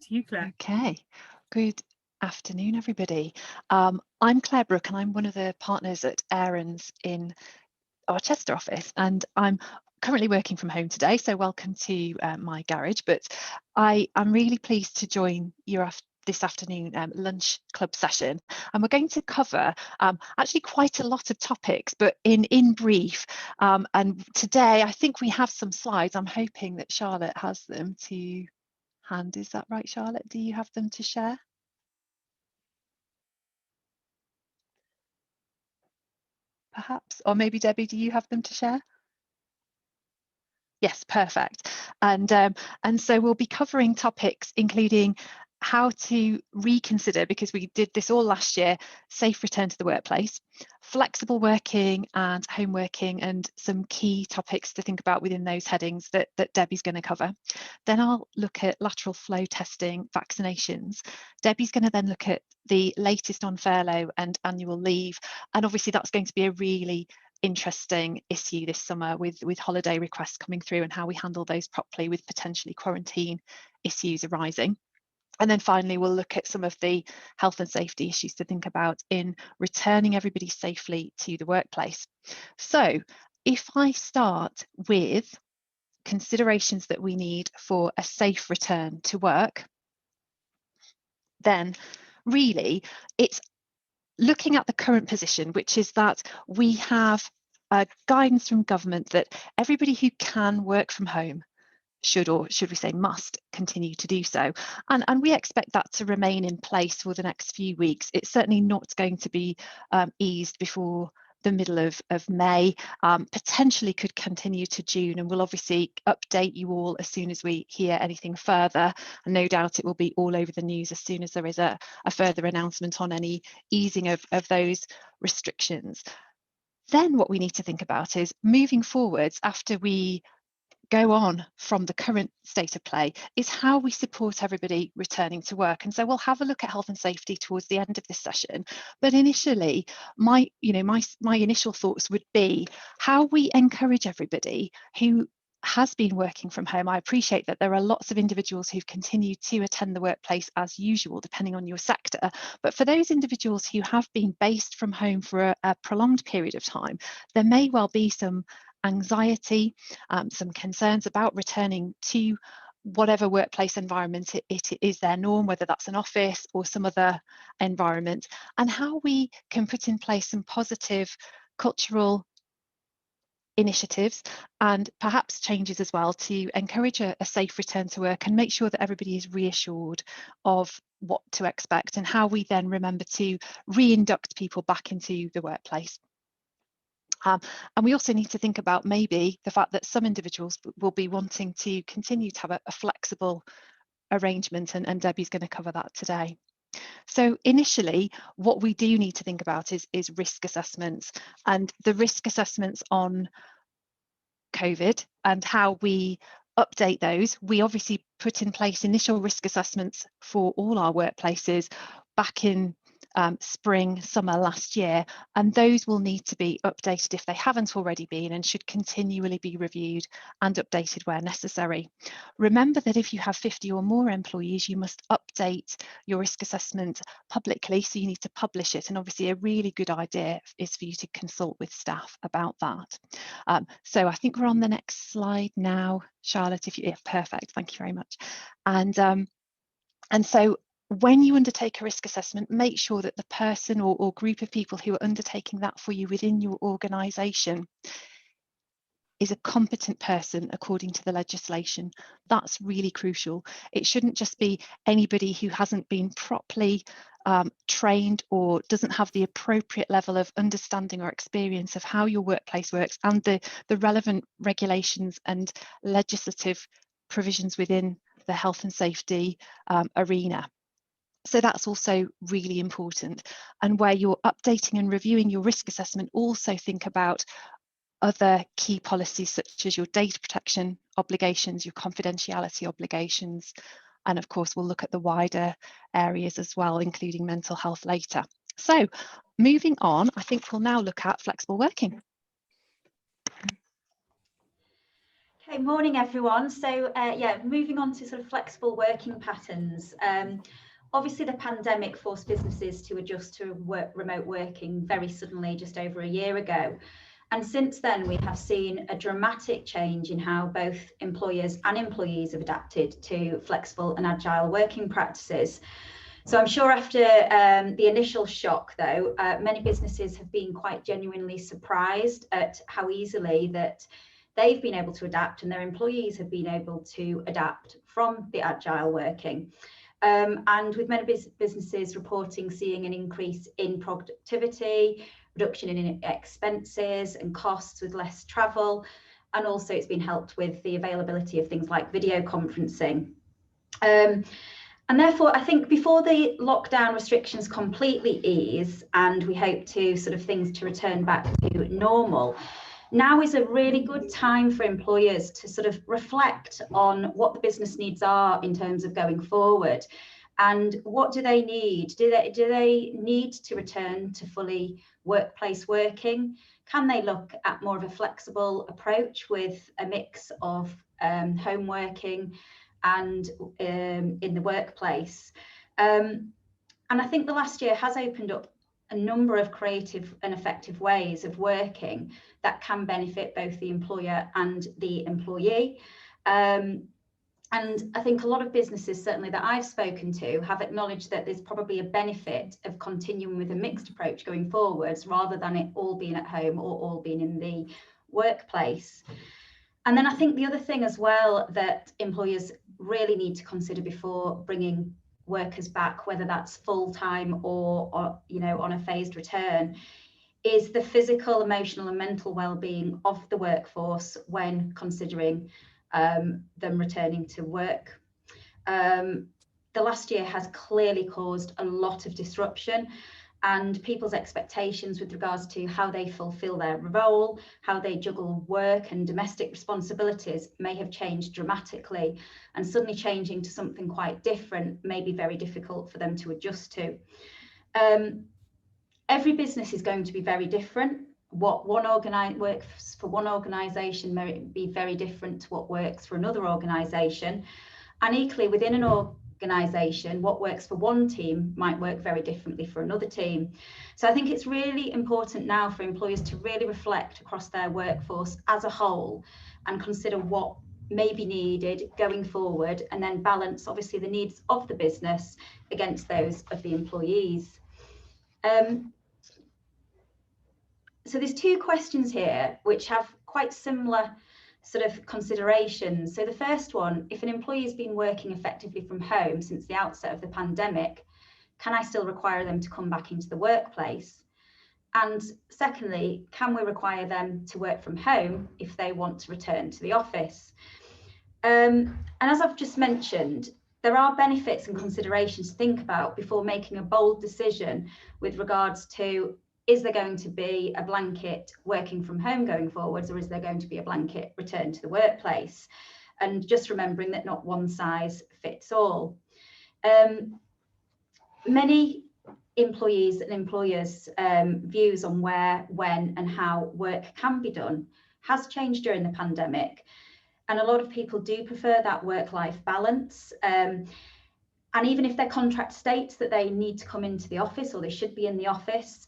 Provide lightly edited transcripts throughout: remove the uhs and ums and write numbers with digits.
to you, Claire. Okay, good afternoon, everybody. I'm Claire Brook, and I'm one of the partners at Aaron's in our Chester office, and I'm currently working from home today, so welcome to my garage. But I am really pleased to join your this afternoon lunch club session, and we're going to cover actually quite a lot of topics, but in brief. And today I think we have some slides. I'm hoping that Charlotte has them to hand. Is that right, Charlotte? Do you have them to share? Perhaps, or maybe Debbie, do you have them to share? Yes, perfect. And so we'll be covering topics including how to reconsider, because we did this all last year, safe return to the workplace, flexible working and home working, and some key topics to think about within those headings that Debbie's going to cover. Then I'll look at lateral flow testing, vaccinations. Debbie's going to then look at the latest on furlough and annual leave, and obviously that's going to be a really interesting issue this summer with holiday requests coming through and how we handle those properly with potentially quarantine issues arising. And then finally, we'll look at some of the health and safety issues to think about in returning everybody safely to the workplace. So if I start with considerations that we need for a safe return to work, then really it's looking at the current position, which is that we have guidance from government that everybody who can work from home should, or should we say must, continue to do so. And we expect that to remain in place for the next few weeks. It's certainly not going to be eased before the middle of May, potentially could continue to June, and we'll obviously update you all as soon as we hear anything further, and no doubt it will be all over the news as soon as there is a further announcement on any easing of those restrictions. Then what we need to think about is moving forwards after we go on from the current state of play is how we support everybody returning to work. And so we'll have a look at health and safety towards the end of this session, but initially my initial thoughts would be how we encourage everybody who has been working from home. I appreciate that there are lots of individuals who've continued to attend the workplace as usual, depending on your sector, but for those individuals who have been based from home for a prolonged period of time, there may well be some anxiety, some concerns about returning to whatever workplace environment it is their norm, whether that's an office or some other environment, and how we can put in place some positive cultural initiatives and perhaps changes as well to encourage a safe return to work and make sure that everybody is reassured of what to expect, and how we then remember to re-induct people back into the workplace. And we also need to think about maybe the fact that some individuals will be wanting to continue to have a flexible arrangement, and Debbie's going to cover that today. So initially, what we do need to think about is risk assessments, and the risk assessments on COVID and how we update those. We obviously put in place initial risk assessments for all our workplaces back in spring, summer last year, and those will need to be updated if they haven't already been, and should continually be reviewed and updated where necessary. Remember that if you have 50 or more employees, you must update your risk assessment publicly, so you need to publish it, and obviously a really good idea is for you to consult with staff about that. So I think we're on the next slide now, Charlotte, if you, yeah, perfect, thank you very much. And so when you undertake a risk assessment, make sure that the person or group of people who are undertaking that for you within your organisation is a competent person according to the legislation. That's really crucial. It shouldn't just be anybody who hasn't been properly trained or doesn't have the appropriate level of understanding or experience of how your workplace works and the relevant regulations and legislative provisions within the health and safety arena. So that's also really important. And where you're updating and reviewing your risk assessment, also think about other key policies such as your data protection obligations, your confidentiality obligations, and of course we'll look at the wider areas as well, including mental health later. So moving on, I think we'll now look at flexible working. Hi, morning everyone. So yeah, moving on to sort of flexible working patterns. Obviously the pandemic forced businesses to adjust to remote working very suddenly just over a year ago. And since then we have seen a dramatic change in how both employers and employees have adapted to flexible and agile working practices. So I'm sure after the initial shock, though, many businesses have been quite genuinely surprised at how easily that they've been able to adapt and their employees have been able to adapt from the agile working. And with many businesses reporting seeing an increase in productivity, reduction in expenses and costs with less travel, and also it's been helped with the availability of things like video conferencing. And therefore, I think before the lockdown restrictions completely ease and we hope to sort of things to return back to normal, now is a really good time for employers to sort of reflect on what the business needs are in terms of going forward and what do they need? Do they need to return to fully workplace working? Can they look at more of a flexible approach with a mix of home working and in the workplace? And I think the last year has opened up a number of creative and effective ways of working that can benefit both the employer and the employee. And I think a lot of businesses, certainly that I've spoken to, have acknowledged that there's probably a benefit of continuing with a mixed approach going forwards rather than it all being at home or all being in the workplace. And then I think the other thing as well that employers really need to consider before bringing workers back, whether that's full-time or you know, on a phased return, is the physical, emotional and mental well-being of the workforce when considering them returning to work. The last year has clearly caused a lot of disruption, and people's expectations with regards to how they fulfill their role, how they juggle work and domestic responsibilities may have changed dramatically, and suddenly changing to something quite different may be very difficult for them to adjust to. Every business is going to be very different. What works for one organisation may be very different to what works for another organisation, and equally within an organisation, what works for one team might work very differently for another team. So I think it's really important now for employers to really reflect across their workforce as a whole and consider what may be needed going forward, and then balance obviously the needs of the business against those of the employees. So there's two questions here which have quite similar sort of considerations. So the first one, if an employee has been working effectively from home since the outset of the pandemic, can I still require them to come back into the workplace? And secondly, can we require them to work from home if they want to return to the office? And as I've just mentioned, there are benefits and considerations to think about before making a bold decision with regards to, is there going to be a blanket working from home going forwards, or is there going to be a blanket return to the workplace? And just remembering that not one size fits all. Many employees and employers' views on where, when and how work can be done has changed during the pandemic. And a lot of people do prefer that work-life balance. And even if their contract states that they need to come into the office or they should be in the office,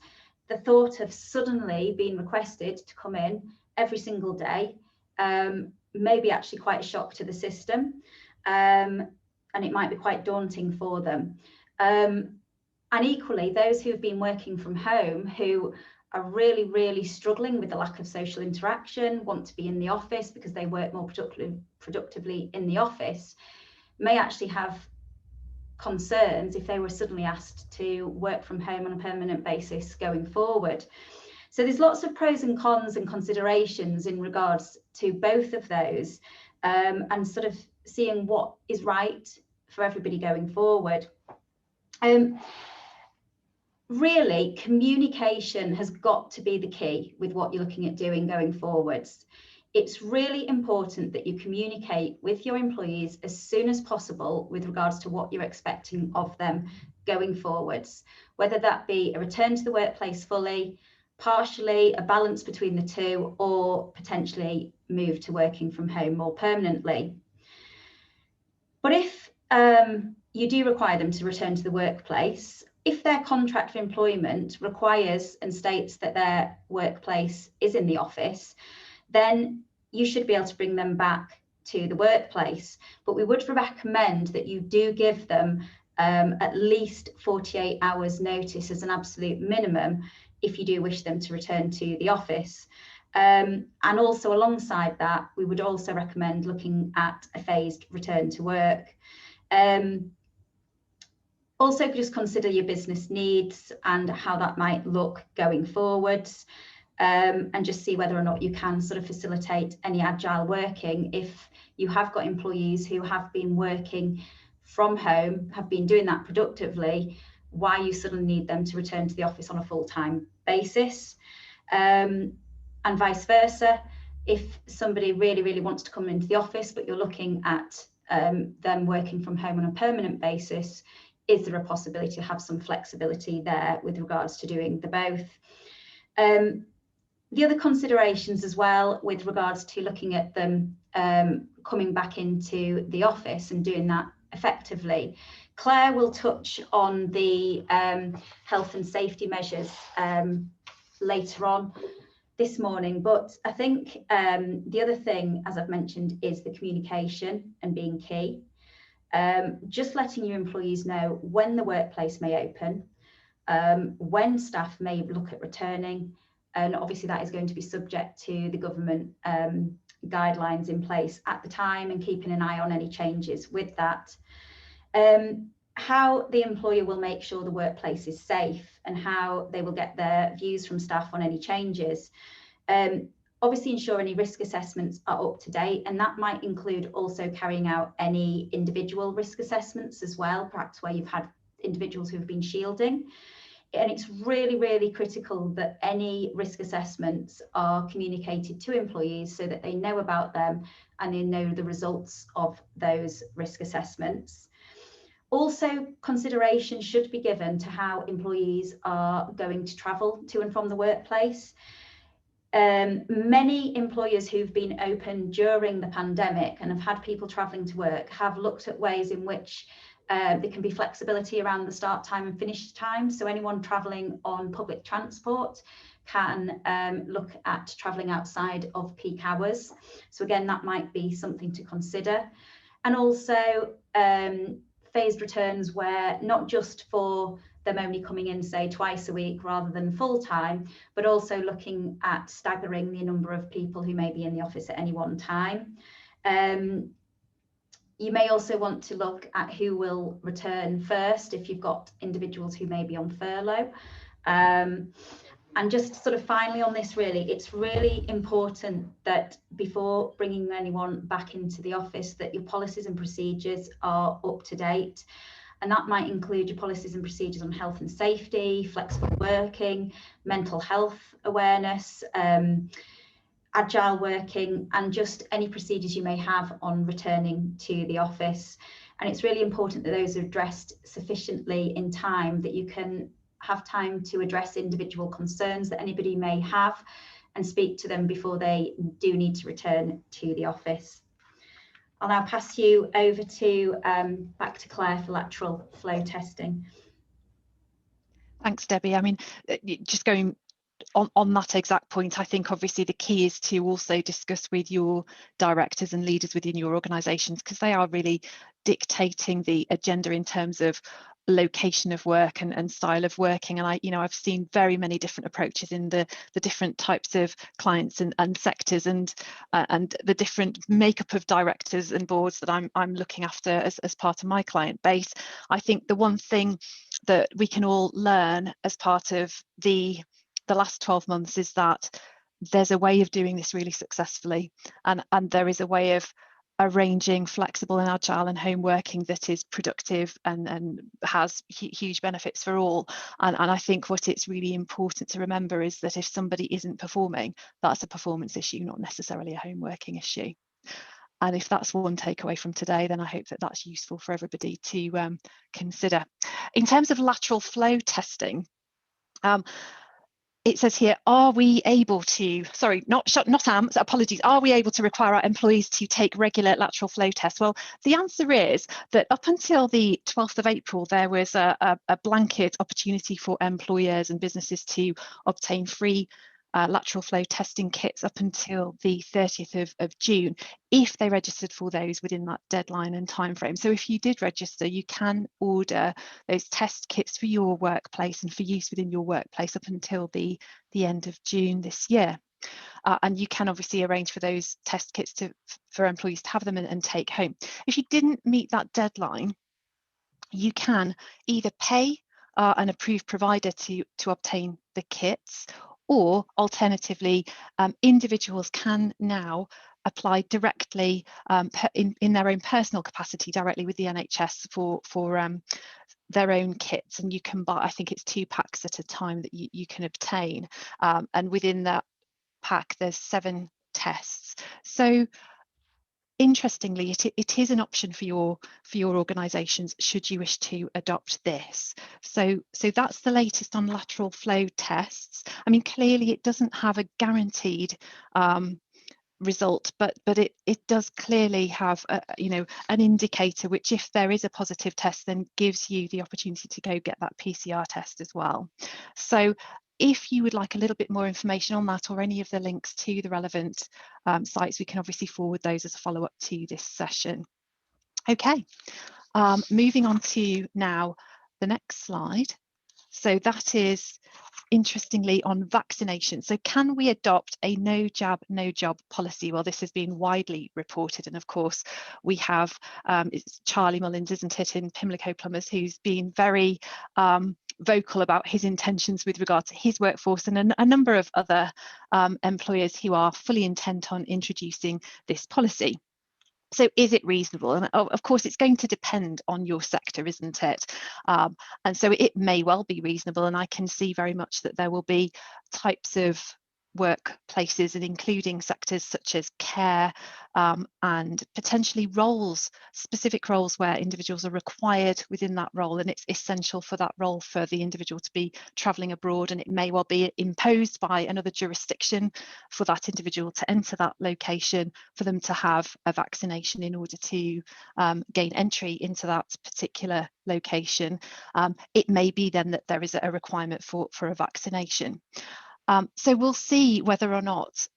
the thought of suddenly being requested to come in every single day may be actually quite a shock to the system, and it might be quite daunting for them. And equally, those who have been working from home who are really struggling with the lack of social interaction, want to be in the office because they work more productively in the office, may actually have concerns if they were suddenly asked to work from home on a permanent basis going forward. So there's lots of pros and cons and considerations in regards to both of those, and sort of seeing what is right for everybody going forward. Really, communication has got to be the key with what you're looking at doing going forwards. It's really important that you communicate with your employees as soon as possible with regards to what you're expecting of them going forwards, whether that be a return to the workplace fully, partially, a balance between the two, or potentially move to working from home more permanently. But if you do require them to return to the workplace, if their contract for employment requires and states that their workplace is in the office, then you should be able to bring them back to the workplace. But we would recommend that you do give them at least 48 hours notice as an absolute minimum if you do wish them to return to the office. And also alongside that, we would also recommend looking at a phased return to work. Also, just consider your business needs and how that might look going forwards, and just see whether or not you can sort of facilitate any agile working. If you have got employees who have been working from home, have been doing that productively, why you suddenly need them to return to the office on a full-time basis. And vice versa, if somebody really wants to come into the office, but you're looking at them working from home on a permanent basis, is there a possibility to have some flexibility there with regards to doing the both? The other considerations as well with regards to looking at them coming back into the office and doing that effectively. Claire will touch on the health and safety measures later on this morning, but I think the other thing, as I've mentioned, is the communication and being key. Just letting your employees know when the workplace may open, when staff may look at returning, and obviously that is going to be subject to the government guidelines in place at the time, and keeping an eye on any changes with that. How the employer will make sure the workplace is safe and how they will get their views from staff on any changes. Obviously ensure any risk assessments are up to date, and that might include also carrying out any individual risk assessments as well, perhaps where you've had individuals who have been shielding. And it's really critical that any risk assessments are communicated to employees so that they know about them and they know the results of those risk assessments. Also, consideration should be given to how employees are going to travel to and from the workplace. Many employers who've been open during the pandemic and have had people travelling to work have looked at ways in which there can be flexibility around the start time and finish time. So anyone travelling on public transport can look at travelling outside of peak hours. So again, that might be something to consider. And also phased returns where not just for them only coming in, say, twice a week rather than full time, but also looking at staggering the number of people who may be in the office at any one time. You may also want to look at who will return first if you've got individuals who may be on furlough. And just sort of finally on this, really, it's really important that before bringing anyone back into the office, that your policies and procedures are up to date. And that might include your policies and procedures on health and safety, flexible working, mental health awareness, agile working, and just any procedures you may have on returning to the office. And it's really important that those are addressed sufficiently in time, that you can have time to address individual concerns that anybody may have and speak to them before they do need to return to the office. I'll now pass you over to back to Claire for lateral flow testing. Thanks, Debbie. I mean, just going on that exact point, I think obviously the key is to also discuss with your directors and leaders within your organisations, because they are really dictating the agenda in terms of location of work and style of working. And I've seen very many different approaches in the different types of clients and sectors and the different makeup of directors and boards that I'm looking after as part of my client base. I think the one thing that we can all learn as part of the last 12 months is that there's a way of doing this really successfully, and there is a way of arranging flexible and agile and home working that is productive and has huge benefits for all. And I think what it's really important to remember is that if somebody isn't performing, that's a performance issue, not necessarily a home working issue. And if that's one takeaway from today, then I hope that that's useful for everybody to consider. In terms of lateral flow testing, it says here, are we able to, sorry, not AMS, apologies, are we able to require our employees to take regular lateral flow tests? Well, the answer is that up until the 12th of April, there was a blanket opportunity for employers and businesses to obtain free lateral flow testing kits up until the 30th of June, if they registered for those within that deadline and time frame. So if you did register, you can order those test kits for your workplace and for use within your workplace up until the end of June this year. And you can obviously arrange for those test kits for employees to have them and take home. If you didn't meet that deadline, you can either pay an approved provider to obtain the kits, or alternatively, individuals can now apply directly in their own personal capacity directly with the NHS for their own kits, and you can buy, I think it's 2 packs at a time that you can obtain, and within that pack there's 7 tests. So interestingly, it is an option for your organisations should you wish to adopt this. So that's the latest on lateral flow tests. I mean, clearly it doesn't have a guaranteed result, but it does clearly have an indicator, which if there is a positive test, then gives you the opportunity to go get that PCR test as well. So if you would like a little bit more information on that, or any of the links to the relevant sites, we can obviously forward those as a follow-up to this session. Okay, moving on to now the next slide. So that is, interestingly, on vaccination. So can we adopt a no jab, no job policy? Well, this has been widely reported. And of course, we have, it's Charlie Mullins, isn't it, in Pimlico Plumbers, who's been very vocal about his intentions with regard to his workforce, and a number of other employers who are fully intent on introducing this policy. So is it reasonable? And of course, it's going to depend on your sector, isn't it? And so it may well be reasonable, and I can see very much that there will be types of workplaces, and including sectors such as care, and potentially specific roles where individuals are required within that role, and it's essential for that role for the individual to be travelling abroad, and it may well be imposed by another jurisdiction for that individual to enter that location, for them to have a vaccination in order to gain entry into that particular location. It may be then that there is a requirement for a vaccination. So we'll see whether or not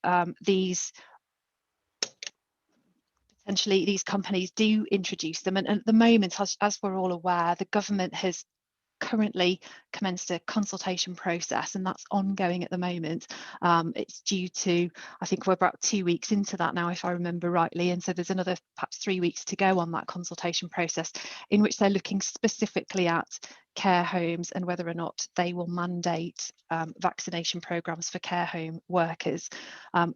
these companies do introduce them. And at the moment, as we're all aware, the government has currently commenced a consultation process, and that's ongoing at the moment. It's due to, I think we're about 2 weeks into that now, if I remember rightly, and so there's another perhaps 3 weeks to go on that consultation process, in which they're looking specifically at care homes and whether or not they will mandate vaccination programs for care home workers,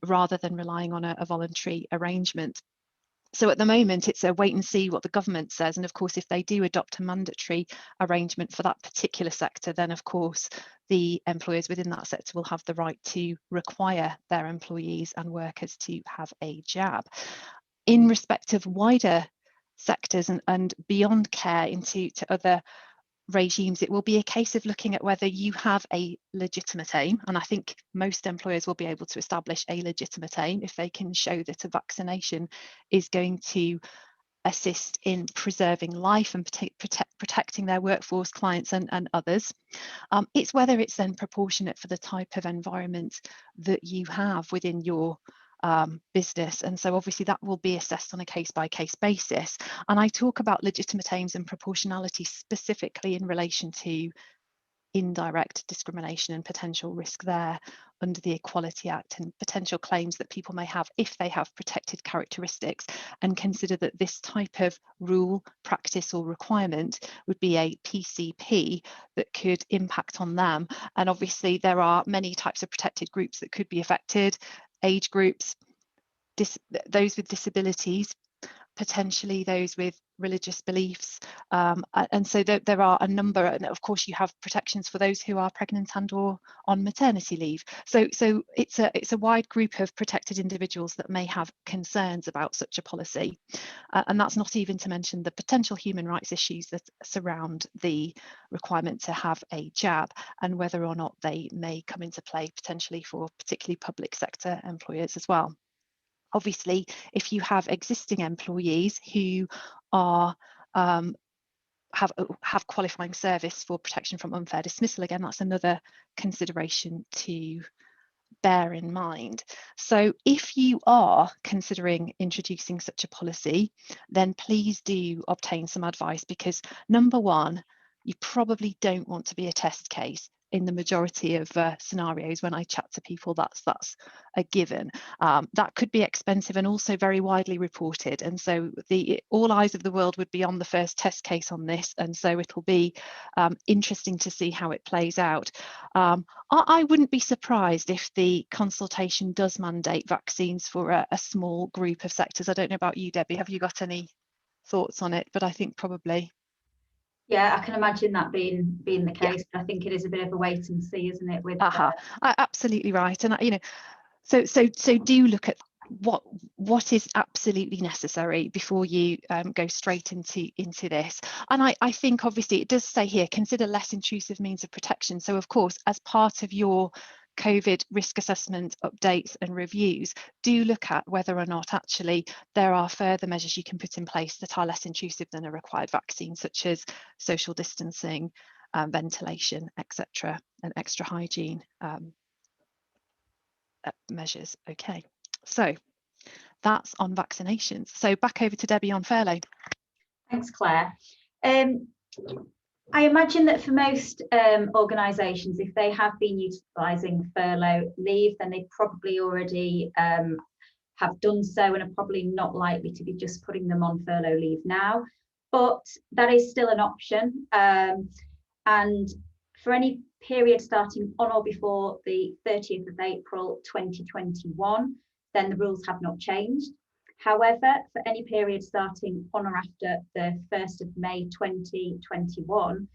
rather than relying on a voluntary arrangement. So at the moment, it's a wait and see what the government says. And of course, if they do adopt a mandatory arrangement for that particular sector, then of course, the employers within that sector will have the right to require their employees and workers to have a jab. In respect of wider sectors and beyond care into other regimes, it will be a case of looking at whether you have a legitimate aim, and I think most employers will be able to establish a legitimate aim if they can show that a vaccination is going to assist in preserving life and protecting their workforce, clients and others. It's whether it's then proportionate for the type of environment that you have within your business, and so obviously that will be assessed on a case-by-case basis. And I talk about legitimate aims and proportionality specifically in relation to indirect discrimination and potential risk there under the Equality Act, and potential claims that people may have if they have protected characteristics, and consider that this type of rule, practice or requirement would be a PCP that could impact on them. And obviously there are many types of protected groups that could be affected: age groups, those with disabilities, potentially those with religious beliefs, and so there are a number, and of course you have protections for those who are pregnant and or on maternity leave. So it's a wide group of protected individuals that may have concerns about such a policy, and that's not even to mention the potential human rights issues that surround the requirement to have a jab, and whether or not they may come into play potentially for particularly public sector employers as well. Obviously, if you have existing employees who are have qualifying service for protection from unfair dismissal, again, that's another consideration to bear in mind. So if you are considering introducing such a policy, then please do obtain some advice, because number one, you probably don't want to be a test case. In the majority of scenarios, when I chat to people, that's a given. That could be expensive and also very widely reported, and so all eyes of the world would be on the first test case on this, and so it'll be interesting to see how it plays out. I wouldn't be surprised if the consultation does mandate vaccines for a small group of sectors. I don't know about you, Debbie, have you got any thoughts on it? But I think probably. Yeah, I can imagine that being the case. Yeah. I think it is a bit of a wait and see, isn't it? With absolutely right, and so do look at what is absolutely necessary before you go straight into this. And I think obviously it does say here, consider less intrusive means of protection. So of course, as part of your COVID risk assessment updates and reviews, do look at whether or not actually there are further measures you can put in place that are less intrusive than a required vaccine, such as social distancing, ventilation, etc., and extra hygiene measures. Okay, so that's on vaccinations. So back over to Debbie on furlough. Thanks, Claire. I imagine that for most organisations, if they have been utilising furlough leave, then they probably already have done so and are probably not likely to be just putting them on furlough leave now. But that is still an option. And for any period starting on or before the 30th of April 2021, then the rules have not changed. However, for any period starting on or after the 1st of May 2021,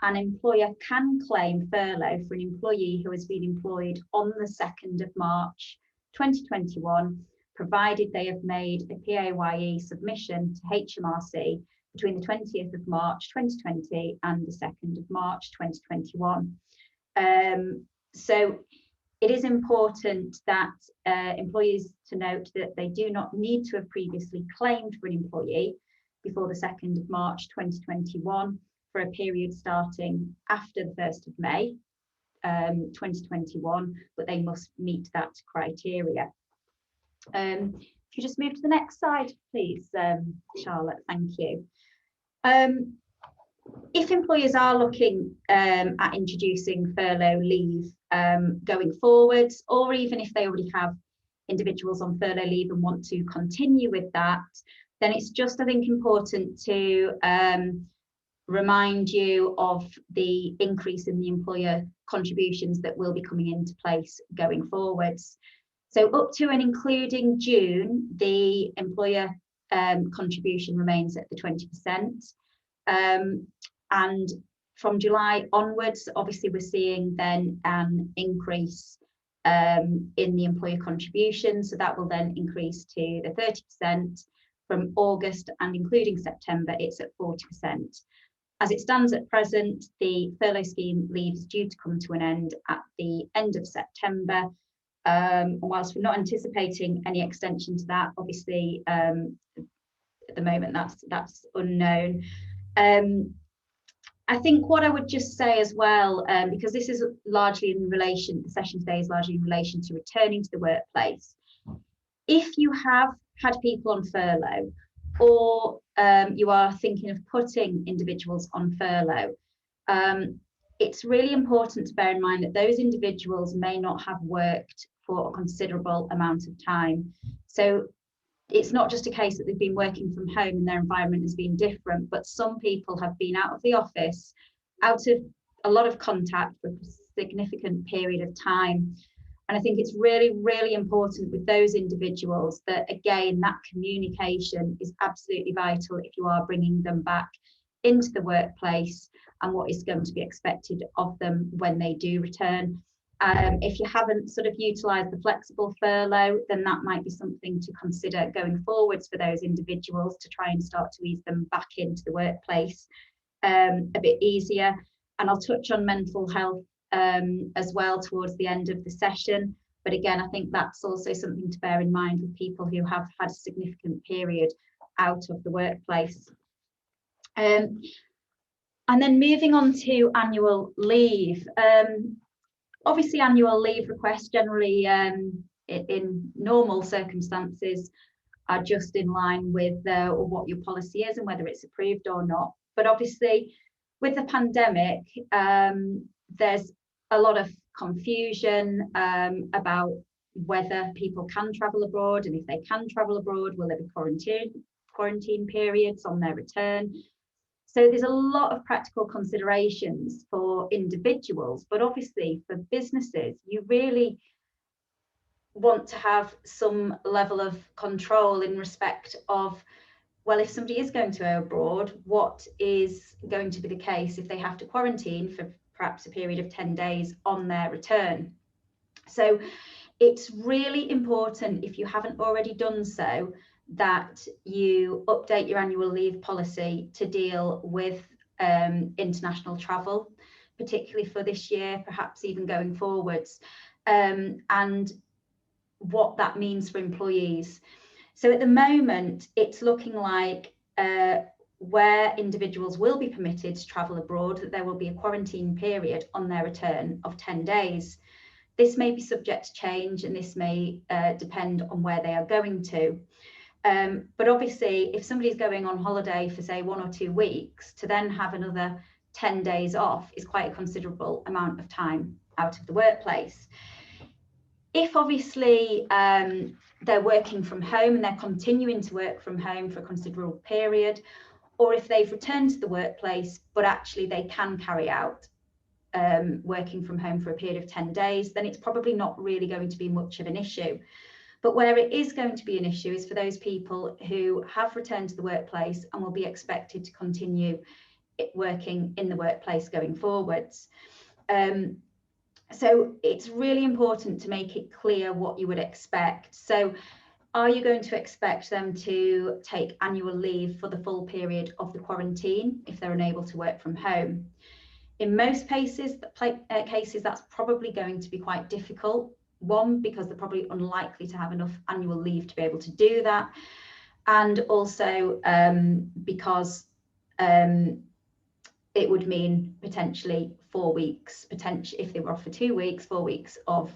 an employer can claim furlough for an employee who has been employed on the 2nd of March 2021, provided they have made a PAYE submission to HMRC between the 20th of March 2020 and the 2nd of March 2021. So it is important that employees to note that they do not need to have previously claimed for an employee before the 2nd of March 2021 for a period starting after the 1st of May 2021, but they must meet that criteria. If you just move to the next slide, please, Charlotte, thank you. If employers are looking at introducing furlough leave going forwards, or even if they already have individuals on furlough leave and want to continue with that, then it's just, I think, important to remind you of the increase in the employer contributions that will be coming into place going forwards. So up to and including June, the employer contribution remains at the 20%. And from July onwards, obviously we're seeing then an increase in the employer contribution. So that will then increase to the 30%. From August and including September, it's at 40%. As it stands at present, the furlough scheme leave is due to come to an end at the end of September. Whilst we're not anticipating any extension to that, obviously at the moment that's unknown. I think what I would just say as well, because this is largely in relation, the session today is largely in relation to returning to the workplace. If you have had people on furlough, or you are thinking of putting individuals on furlough, it's really important to bear in mind that those individuals may not have worked for a considerable amount of time. So it's not just a case that they've been working from home and their environment has been different, but some people have been out of the office, out of a lot of contact for a significant period of time. And I think it's really, really important with those individuals that, again, that communication is absolutely vital if you are bringing them back into the workplace and what is going to be expected of them when they do return. If you haven't sort of utilised the flexible furlough, then that might be something to consider going forwards for those individuals to try and start to ease them back into the workplace a bit easier. And I'll touch on mental health as well towards the end of the session. But again, I think that's also something to bear in mind with people who have had a significant period out of the workplace. And then moving on to annual leave. Obviously, annual leave requests generally in normal circumstances are just in line with what your policy is and whether it's approved or not. But obviously, with the pandemic, there's a lot of confusion about whether people can travel abroad, and if they can travel abroad, will there be quarantine periods on their return? So there's a lot of practical considerations for individuals, but obviously for businesses, you really want to have some level of control in respect of, well, if somebody is going to go abroad, what is going to be the case if they have to quarantine for perhaps a period of 10 days on their return? So it's really important, if you haven't already done so, that you update your annual leave policy to deal with international travel, particularly for this year, perhaps even going forwards, and what that means for employees. So at the moment, it's looking like where individuals will be permitted to travel abroad, that there will be a quarantine period on their return of 10 days. This may be subject to change, and this may depend on where they are going to. But obviously, if somebody's going on holiday for, say, 1 or 2 weeks, to then have another 10 days off is quite a considerable amount of time out of the workplace. If obviously they're working from home and they're continuing to work from home for a considerable period, or if they've returned to the workplace, but actually they can carry out working from home for a period of 10 days, then it's probably not really going to be much of an issue. But where it is going to be an issue is for those people who have returned to the workplace and will be expected to continue working in the workplace going forwards. So it's really important to make it clear what you would expect. So are you going to expect them to take annual leave for the full period of the quarantine if they're unable to work from home? In most cases, that's probably going to be quite difficult. One, because they're probably unlikely to have enough annual leave to be able to do that. And also because it would mean potentially 4 weeks, potentially if they were off for 2 weeks, 4 weeks of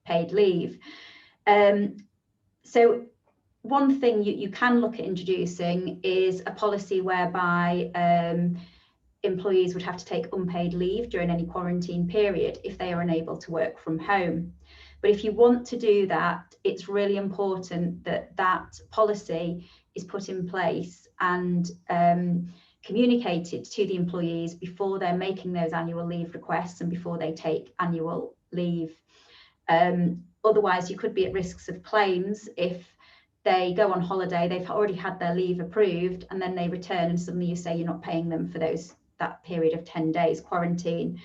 paid leave. So one thing you can look at introducing is a policy whereby employees would have to take unpaid leave during any quarantine period if they are unable to work from home. But if you want to do that, it's really important that that policy is put in place and communicated to the employees before they're making those annual leave requests and before they take annual leave. Otherwise, you could be at risks of claims if they go on holiday, they've already had their leave approved, and then they return and suddenly you say you're not paying them for that period of 10 days quarantine.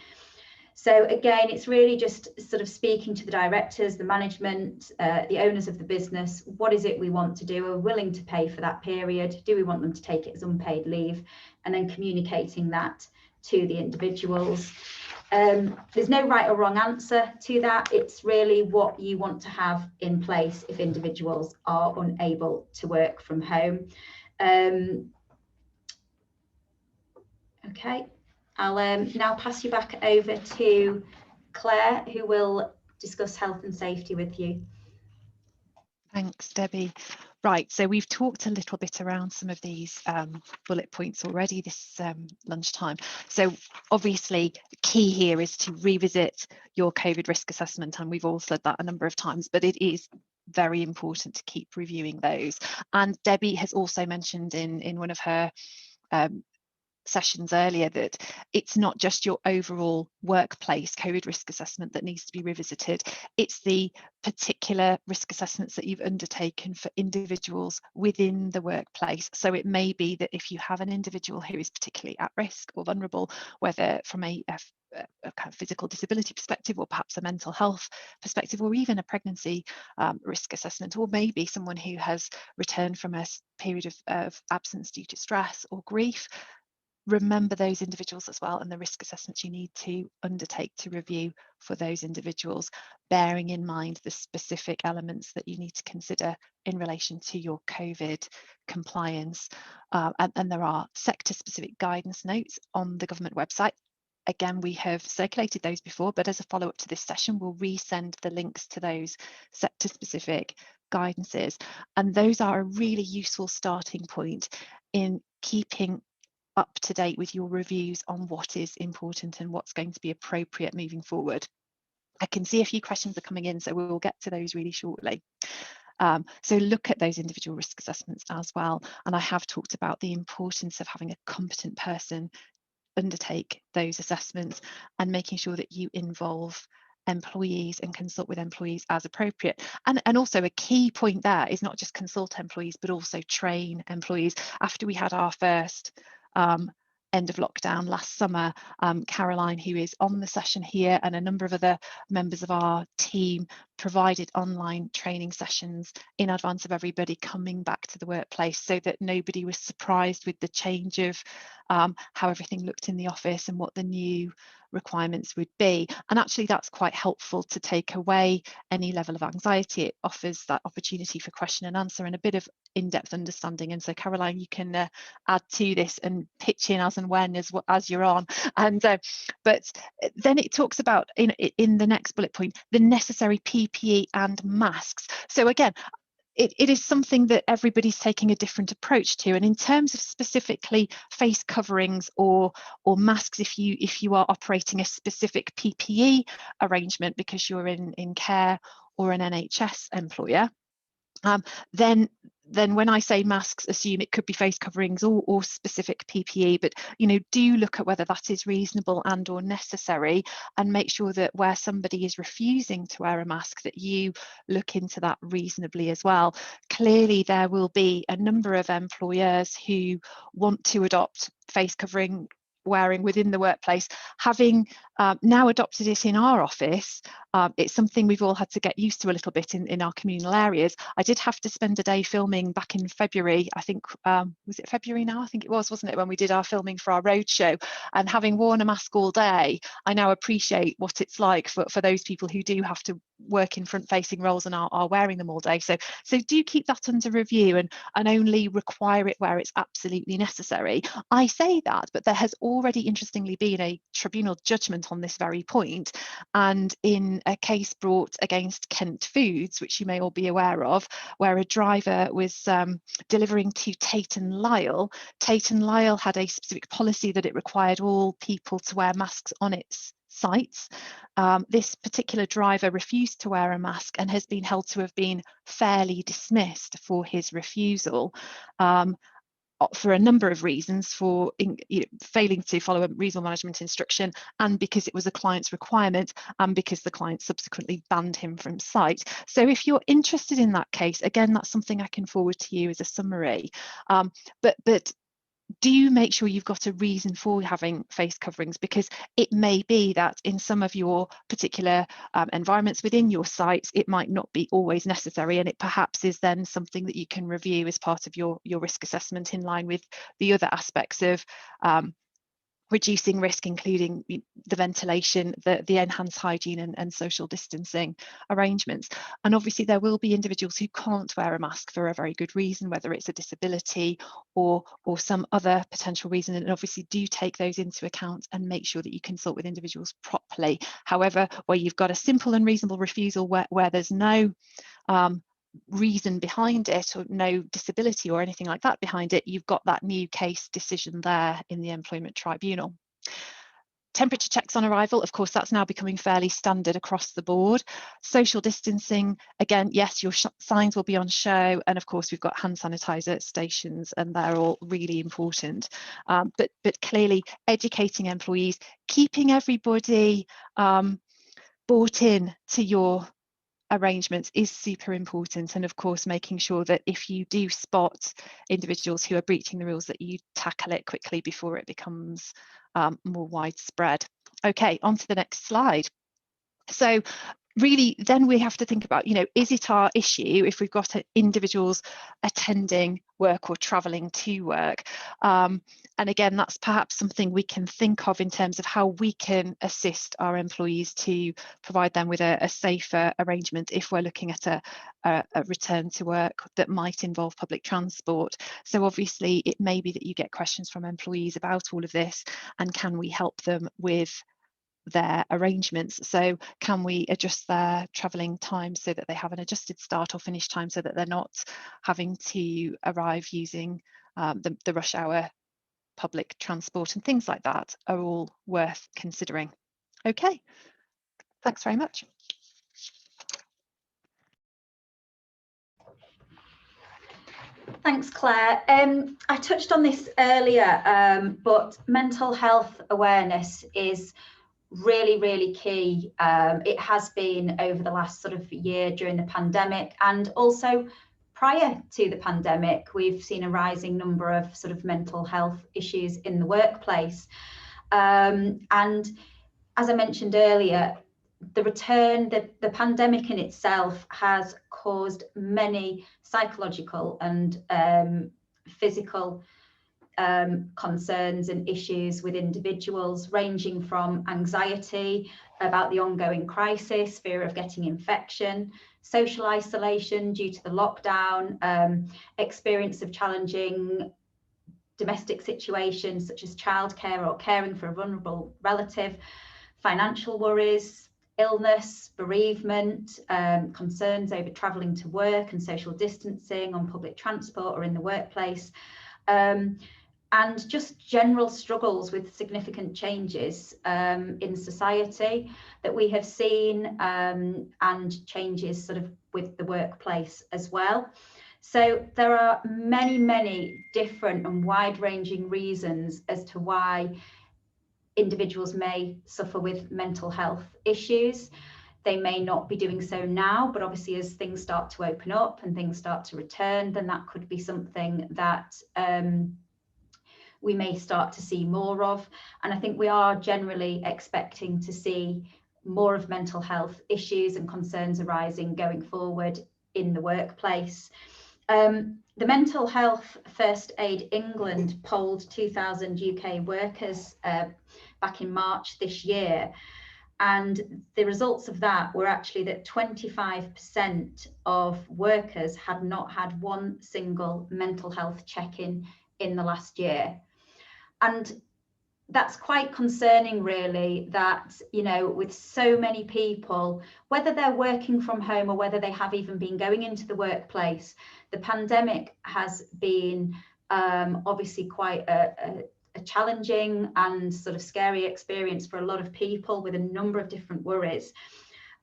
So again, it's really just sort of speaking to the directors, the management, the owners of the business. What is it we want to do? Are we willing to pay for that period? Do we want them to take it as unpaid leave? And then communicating that to the individuals. There's no right or wrong answer to that. It's really what you want to have in place if individuals are unable to work from home. Okay. I'll now pass you back over to Claire, who will discuss health and safety with you. Thanks, Debbie. Right, so we've talked a little bit around some of these bullet points already this lunchtime. So obviously the key here is to revisit your COVID risk assessment, and we've all said that a number of times, but it is very important to keep reviewing those. And Debbie has also mentioned in one of her sessions earlier, that it's not just your overall workplace COVID risk assessment that needs to be revisited, it's the particular risk assessments that you've undertaken for individuals within the workplace. So it may be that if you have an individual who is particularly at risk or vulnerable, whether from a kind of physical disability perspective, or perhaps a mental health perspective, or even a pregnancy risk assessment, or maybe someone who has returned from a period of absence due to stress or grief, remember those individuals as well, and the risk assessments you need to undertake to review for those individuals, bearing in mind the specific elements that you need to consider in relation to your COVID compliance. And there are sector specific guidance notes on the government website. Again, we have circulated those before, but as a follow-up to this session, we'll resend the links to those sector-specific guidances. And those are a really useful starting point in keeping up to date with your reviews on what is important and what's going to be appropriate moving forward. I can see a few questions are coming in, so we'll get to those really shortly. So look at those individual risk assessments as well. And I have talked about the importance of having a competent person undertake those assessments and making sure that you involve employees and consult with employees as appropriate. And also a key point there is not just consult employees, but also train employees. After we had our first end of lockdown last summer, Caroline, who is on the session here, and a number of other members of our team provided online training sessions in advance of everybody coming back to the workplace, so that nobody was surprised with the change of how everything looked in the office and what the new requirements would be. And actually that's quite helpful to take away any level of anxiety. It offers that opportunity for question and answer and a bit of in-depth understanding. And so Caroline, you can add to this and pitch in as and when as you're on. And but then it talks about in the next bullet point, the necessary PPE and masks. So again, it is something that everybody's taking a different approach to. And in terms of specifically face coverings or masks, if you are operating a specific PPE arrangement because you're in care or an NHS employer, then when I say masks, assume it could be face coverings or specific PPE, but do look at whether that is reasonable and or necessary, and make sure that where somebody is refusing to wear a mask, that you look into that reasonably as well. Clearly there will be a number of employers who want to adopt face covering wearing within the workplace. Having now adopted it in our office, it's something we've all had to get used to a little bit in our communal areas. I did have to spend a day filming back in February, I think, was it February now? I think it was, wasn't it, when we did our filming for our roadshow. And having worn a mask all day, I now appreciate what it's like for those people who do have to work in front-facing roles and are wearing them all day. So do keep that under review and only require it where it's absolutely necessary. I say that, but there has already interestingly been a tribunal judgment on this very point, and in a case brought against Kent Foods, which you may all be aware of, where a driver was delivering to Tate and Lyle. Tate and Lyle had a specific policy that it required all people to wear masks on its sites. This particular driver refused to wear a mask and has been held to have been fairly dismissed for his refusal. For a number of reasons, for failing to follow a reasonable management instruction, and because it was a client's requirement, and because the client subsequently banned him from site. So if you're interested in that case, again, that's something I can forward to you as a summary. But do make sure you've got a reason for having face coverings, because it may be that in some of your particular environments within your sites, it might not be always necessary, and it perhaps is then something that you can review as part of your risk assessment, in line with the other aspects of reducing risk, including the ventilation, the enhanced hygiene and social distancing arrangements. And obviously there will be individuals who can't wear a mask for a very good reason, whether it's a disability or some other potential reason, and obviously do take those into account and make sure that you consult with individuals properly. However, where you've got a simple and reasonable refusal where there's no reason behind it, or no disability or anything like that behind it, you've got that new case decision there in the employment tribunal. Temperature checks on arrival, of course, that's now becoming fairly standard across the board. Social distancing, again, yes, your signs will be on show, and of course we've got hand sanitizer stations, and they're all really important. But clearly educating employees, keeping everybody bought in to your arrangements is super important, and of course making sure that if you do spot individuals who are breaching the rules, that you tackle it quickly before it becomes more widespread. Okay, on to the next slide. So really then we have to think about, you know, is it our issue if we've got individuals attending work or travelling to work? And again, that's perhaps something we can think of in terms of how we can assist our employees to provide them with a safer arrangement if we're looking at a return to work that might involve public transport. So obviously it may be that you get questions from employees about all of this, and can we help them with their arrangements? So can we adjust their travelling time so that they have an adjusted start or finish time, so that they're not having to arrive using the rush hour public transport, and things like that are all worth considering. Okay, thanks very much. Thanks, Claire. I touched on this earlier, but mental health awareness is really, really key. It has been over the last sort of year during the pandemic, and also prior to the pandemic, we've seen a rising number of sort of mental health issues in the workplace. And as I mentioned earlier, the pandemic in itself has caused many psychological and physical concerns and issues with individuals, ranging from anxiety about the ongoing crisis, fear of getting infection, social isolation due to the lockdown, experience of challenging domestic situations such as childcare or caring for a vulnerable relative, financial worries, illness, bereavement, concerns over travelling to work and social distancing on public transport or in the workplace, and just general struggles with significant changes in society that we have seen, and changes sort of with the workplace as well. So there are many, many different and wide-ranging reasons as to why individuals may suffer with mental health issues. They may not be doing so now, but obviously as things start to open up and things start to return, then that could be something that we may start to see more of. And I think we are generally expecting to see more of mental health issues and concerns arising going forward in the workplace. The Mental Health First Aid England polled 2,000 UK workers back in March this year, and the results of that were actually that 25% of workers had not had one single mental health check-in in the last year. And that's quite concerning, really, that, you know, with so many people, whether they're working from home or whether they have even been going into the workplace, the pandemic has been obviously quite a challenging and sort of scary experience for a lot of people, with a number of different worries.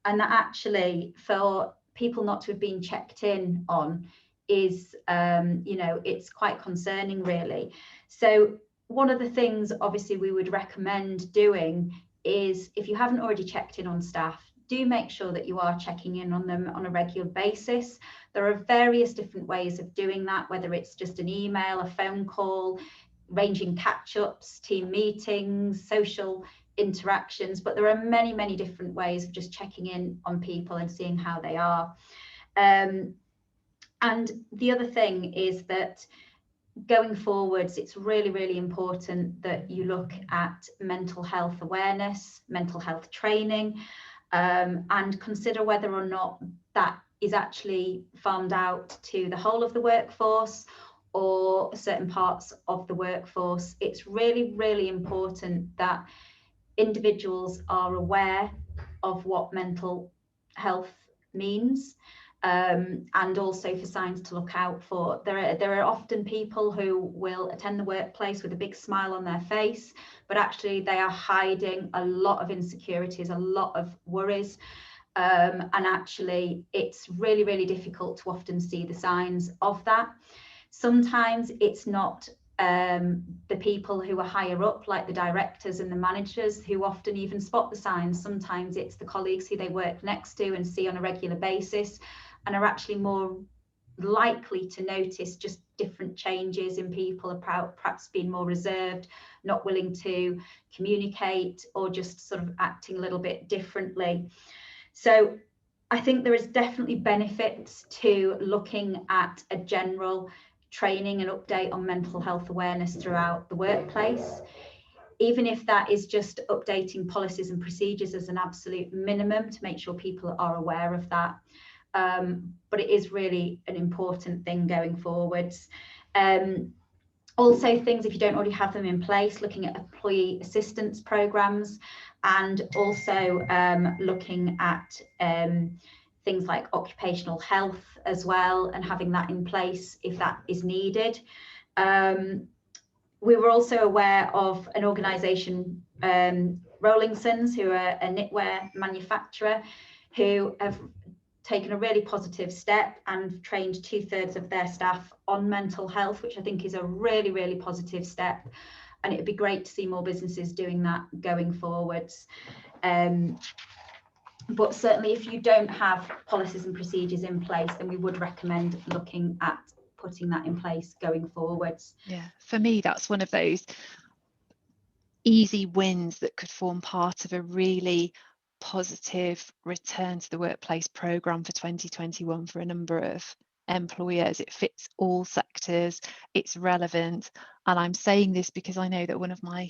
And that actually, for people not to have been checked in on is, you know, it's quite concerning, really. So one of the things obviously we would recommend doing is, if you haven't already checked in on staff, do make sure that you are checking in on them on a regular basis. There are various different ways of doing that, whether it's just an email, a phone call, ranging catch-ups, team meetings, social interactions, but there are many, many different ways of just checking in on people and seeing how they are. And the other thing is that going forwards, it's really, really important that you look at mental health awareness, mental health training, and consider whether or not that is actually farmed out to the whole of the workforce or certain parts of the workforce. It's really, really important that individuals are aware of what mental health means, and also for signs to look out for. There are often people who will attend the workplace with a big smile on their face, but actually they are hiding a lot of insecurities, a lot of worries. And actually it's really, really difficult to often see the signs of that. Sometimes it's not the people who are higher up, like the directors and the managers, who often even spot the signs. Sometimes it's the colleagues who they work next to and see on a regular basis, and are actually more likely to notice just different changes in people, perhaps being more reserved, not willing to communicate, or just sort of acting a little bit differently. So I think there is definitely benefits to looking at a general training and update on mental health awareness throughout the workplace, even if that is just updating policies and procedures as an absolute minimum to make sure people are aware of that. But it is really an important thing going forwards. Also, things, if you don't already have them in place, looking at employee assistance programs, and also looking at things like occupational health as well, and having that in place if that is needed. We were also aware of an organisation, Rollingsons, who are a knitwear manufacturer, who have taken a really positive step and trained 2/3 of their staff on mental health, which I think is a really, really positive step. And it'd be great to see more businesses doing that going forwards. But certainly if you don't have policies and procedures in place, then we would recommend looking at putting that in place going forwards. Yeah, for me, that's one of those easy wins that could form part of a really positive return to the workplace programme for 2021 for a number of employers. It fits all sectors, it's relevant, and I'm saying this because I know that one of my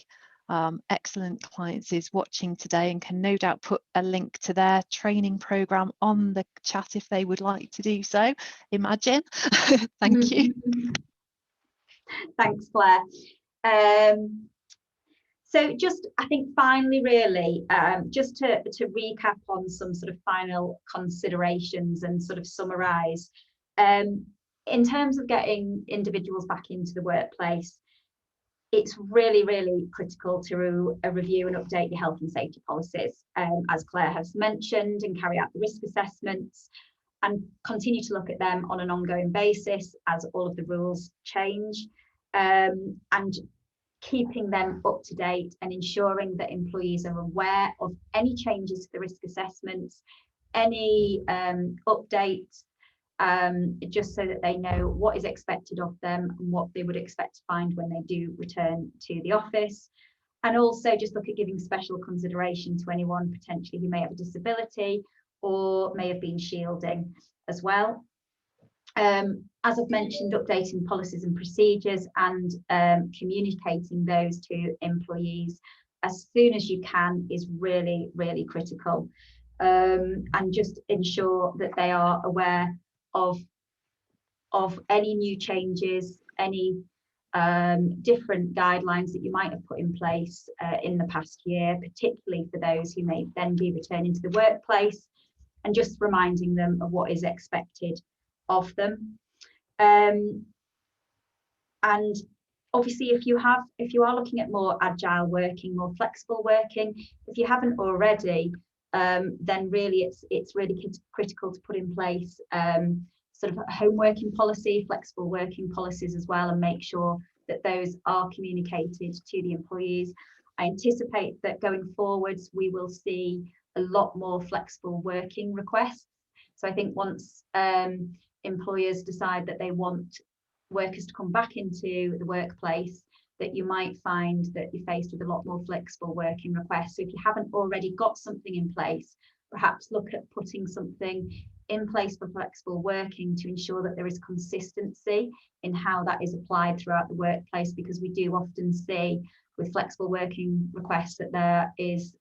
excellent clients is watching today and can no doubt put a link to their training programme on the chat if they would like to do so. Imagine. Thank you. Thanks, Claire. So just, I think finally, really, just to recap on some sort of final considerations and sort of summarise, in terms of getting individuals back into the workplace, it's really, really critical to review and update your health and safety policies, as Claire has mentioned, and carry out the risk assessments and continue to look at them on an ongoing basis as all of the rules change, and keeping them up to date and ensuring that employees are aware of any changes to the risk assessments, any updates, just so that they know what is expected of them and what they would expect to find when they do return to the office. And also just look at giving special consideration to anyone potentially who may have a disability or may have been shielding as well. As I've mentioned, updating policies and procedures and communicating those to employees as soon as you can is really, really critical. And just ensure that they are aware of any new changes, any different guidelines that you might have put in place in the past year, particularly for those who may then be returning to the workplace, and just reminding them of what is expected of them. And obviously, if you are looking at more agile working, more flexible working, if you haven't already, then really it's really critical to put in place sort of a home working policy, flexible working policies as well, and make sure that those are communicated to the employees. I anticipate that going forwards we will see a lot more flexible working requests. So I think once employers decide that they want workers to come back into the workplace, that you might find that you're faced with a lot more flexible working requests. So if you haven't already got something in place, perhaps look at putting something in place for flexible working to ensure that there is consistency in how that is applied throughout the workplace, because we do often see with flexible working requests that there is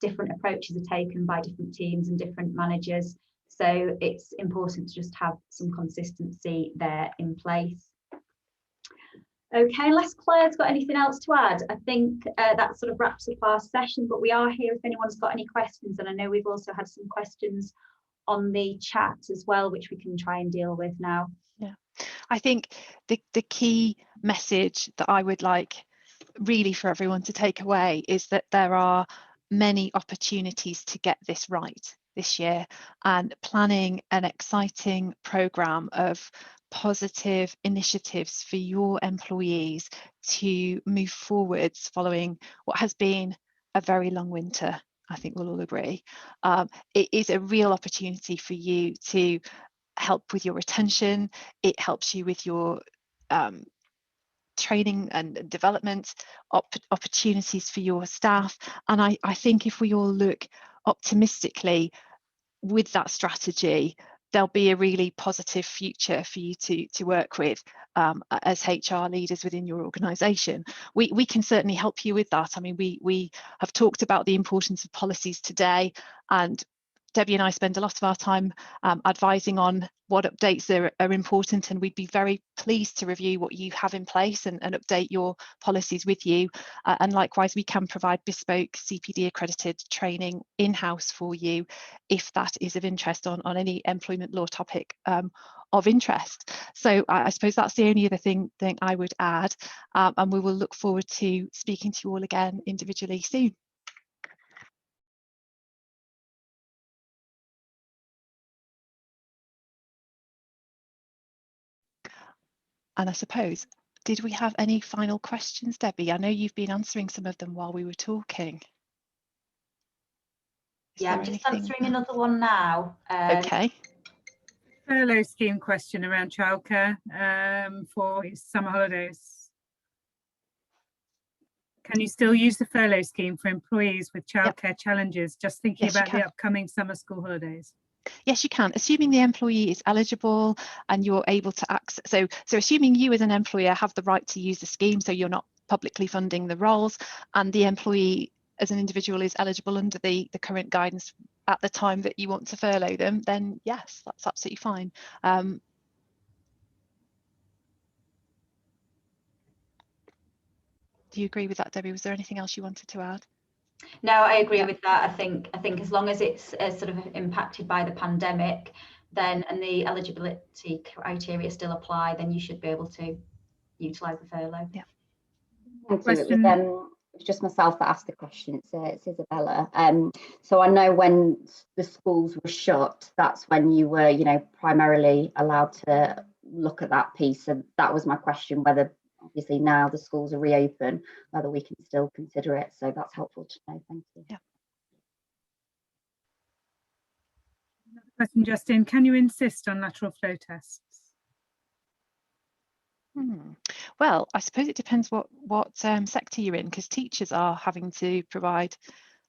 different approaches are taken by different teams and different managers. So it's important to just have some consistency there in place. Okay, unless Claire's got anything else to add, I think that sort of wraps up our session, but we are here if anyone's got any questions, and I know we've also had some questions on the chat as well, which we can try and deal with now. Yeah, I think the key message that I would like really for everyone to take away is that there are many opportunities to get this right this year, and planning an exciting programme of positive initiatives for your employees to move forwards following what has been a very long winter. I think we'll all agree. It is a real opportunity for you to help with your retention. It helps you with your training and development opportunities for your staff. And I think if we all look optimistically with that strategy, there'll be a really positive future for you to work with as HR leaders within your organisation. We can certainly help you with that. I mean, we have talked about the importance of policies today, and Debbie and I spend a lot of our time advising on what updates are important, and we'd be very pleased to review what you have in place and update your policies with you. And likewise, we can provide bespoke CPD accredited training in-house for you if that is of interest on any employment law topic of interest. So I suppose that's the only other thing I would add, and we will look forward to speaking to you all again individually soon. And I suppose, did we have any final questions, Debbie? I know you've been answering some of them while we were talking. Yeah, I'm just answering another one now. Okay. Furlough scheme question around childcare for summer holidays. Can you still use the furlough scheme for employees with childcare challenges? Just thinking about the upcoming summer school holidays. Yes, you can, assuming the employee is eligible and you're able to access. So assuming you as an employer have the right to use the scheme, so you're not publicly funding the roles, and the employee as an individual is eligible under the current guidance at the time that you want to furlough them, then yes, that's absolutely fine. Do you agree with that, Debbie? Was there anything else you wanted to add? No, I agree with that. I think as long as it's sort of impacted by the pandemic, then and the eligibility criteria still apply, then you should be able to utilise the furlough. Yeah. Thank you. It was just myself that asked the question. It's Isabella. So I know when the schools were shut, that's when you were, primarily allowed to look at that piece. And that was my question, whether obviously now the schools are reopen, whether we can still consider it. So that's helpful to know. Thank you. Yeah. Another question, Justin, can you insist on lateral flow tests? Well, I suppose it depends what sector you're in, because teachers are having to provide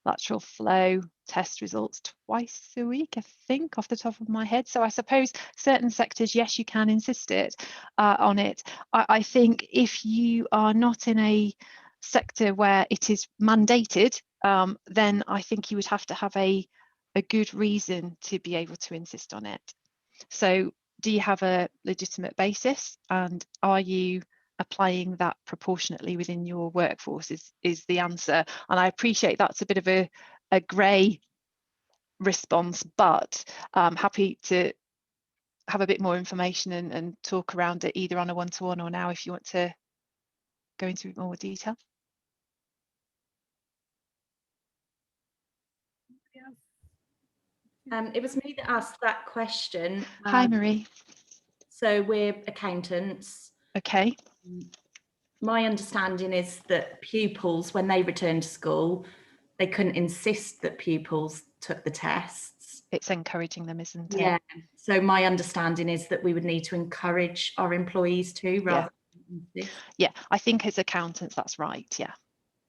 lateral flow test results twice a week, I think, off the top of my head. So I suppose certain sectors, yes, you can insist on it. I think if you are not in a sector where it is mandated, then I think you would have to have a good reason to be able to insist on it. So do you have a legitimate basis, and are you applying that proportionately within your workforce is the answer. And I appreciate that's a bit of a grey response, but I'm happy to have a bit more information and talk around it either on a one-to-one or now if you want to go into a bit more detail. It was me that asked that question. Hi, Marie. So we're accountants. Okay. My understanding is that pupils, when they return to school, they couldn't insist that pupils took the tests. It's encouraging them, isn't it? Yeah. So my understanding is that we would need to encourage our employees to, rather than insist. Yeah, I think as accountants, that's right. Yeah.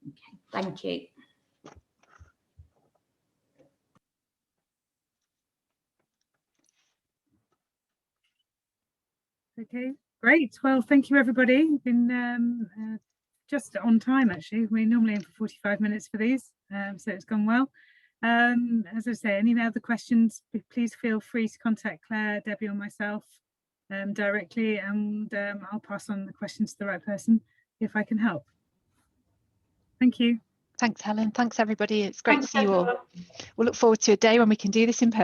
Okay, thank you. Okay, great. Well, thank you, everybody. You've been just on time, actually. We normally aim for 45 minutes for these, so it's gone well. As I say, any other questions, please feel free to contact Claire, Debbie, or myself directly, and I'll pass on the questions to the right person if I can help. Thank you. Thanks, Helen. Thanks, everybody. It's great to see you all. We'll look forward to a day when we can do this in person.